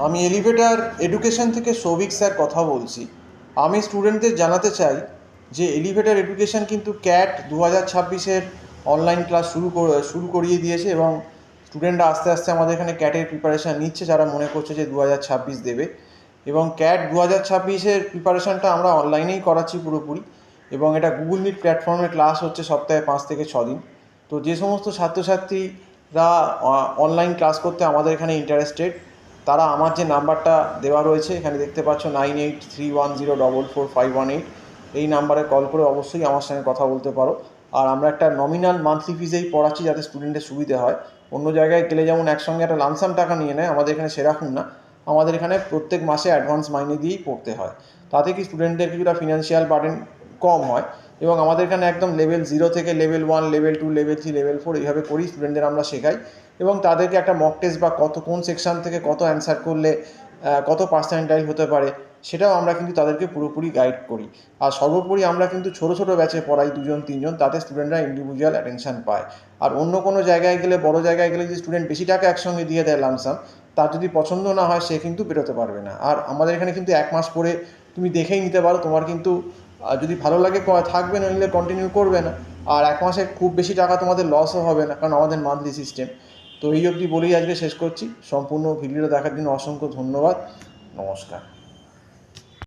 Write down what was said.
আমি elevator education থেকে Souvik sir কথা বলছি। আমি স্টুডেন্টদের জানাতে চাই যে এলিভেটর এডুকেশন কিন্তু ক্যাট 2026-এর অনলাইন ক্লাস শুরু করিয়ে দিয়েছে এবং স্টুডেন্টরা আস্তে আস্তে আমাদের এখানে ক্যাটের প্রিপারেশান নিচ্ছে, যারা মনে করছে যে 2026 দেবে। এবং ক্যাট 2026-এর প্রিপারেশানটা আমরা অনলাইনেই করাচ্ছি পুরোপুরি, এবং এটা গুগল মিট প্ল্যাটফর্মে ক্লাস হচ্ছে সপ্তাহে 5 থেকে 6 দিন। তো যে সমস্ত ছাত্রছাত্রীরা অনলাইন ক্লাস করতে আমাদের এখানে ইন্টারেস্টেড, তারা আমার যে নাম্বারটা দেওয়া রয়েছে এখানে দেখতে পাচ্ছ 9831044518, এই নাম্বারে কল করে অবশ্যই আমার সঙ্গে কথা বলতে পারো। আর আমরা একটা নমিনাল মান্থলি ফিজেই পড়াচ্ছি যাতে স্টুডেন্টের সুবিধে হয়। অন্য জায়গায় গেলে যেমন একসঙ্গে একটা লামসাম টাকা নিয়ে নেয়, আমাদের এখানে সেরকম না। আমাদের এখানে প্রত্যেক মাসে অ্যাডভান্স মাইনে দিয়েই পড়তে হয়, তাতে কি স্টুডেন্টদের কিছুটা ফিনান্সিয়াল বার্ডেন কম হয়। এবং আমাদের এখানে একদম লেভেল 0 থেকে লেভেল 1, লেভেল 2, লেভেল 3, লেভেল 4 এইভাবে করেই স্টুডেন্টদের আমরা শেখাই। এবং তাদেরকে একটা মক টেস্ট বা কোন সেকশন থেকে কত অ্যান্সার করলে কত পার্সেন্টাইল হতে পারে সেটাও আমরা কিন্তু তাদেরকে পুরোপুরি গাইড করি। আর সর্বোপরি আমরা কিন্তু ছোটো ছোটো ব্যাচে পড়াই 2-3 জন, তাতে স্টুডেন্টরা ইন্ডিভিজুয়াল অ্যাটেনশন পায়। আর অন্য কোনো জায়গায় গেলে, বড় জায়গায় গেলে যদি স্টুডেন্ট বেশি টাকা একসঙ্গে দিয়ে দেয় লামসাম, তার যদি পছন্দ না হয় সে কিন্তু বেরোতে পারবে না। আর আমাদের এখানে কিন্তু 1 মাস পরে তুমি দেখেই নিতে পারো, তোমার কিন্তু যদি ভালো লাগে থাকবে, নইলে কন্টিনিউ করবে না। আর 1 মাসে খুব বেশি টাকা তোমাদের লসও হবে না, কারণ আমাদের মান্থলি সিস্টেম। তো এই অবধি বলেই আজকে শেষ করছি। সম্পূর্ণ ভিডিওটা দেখার জন্য অসংখ্য ধন্যবাদ। নমস্কার।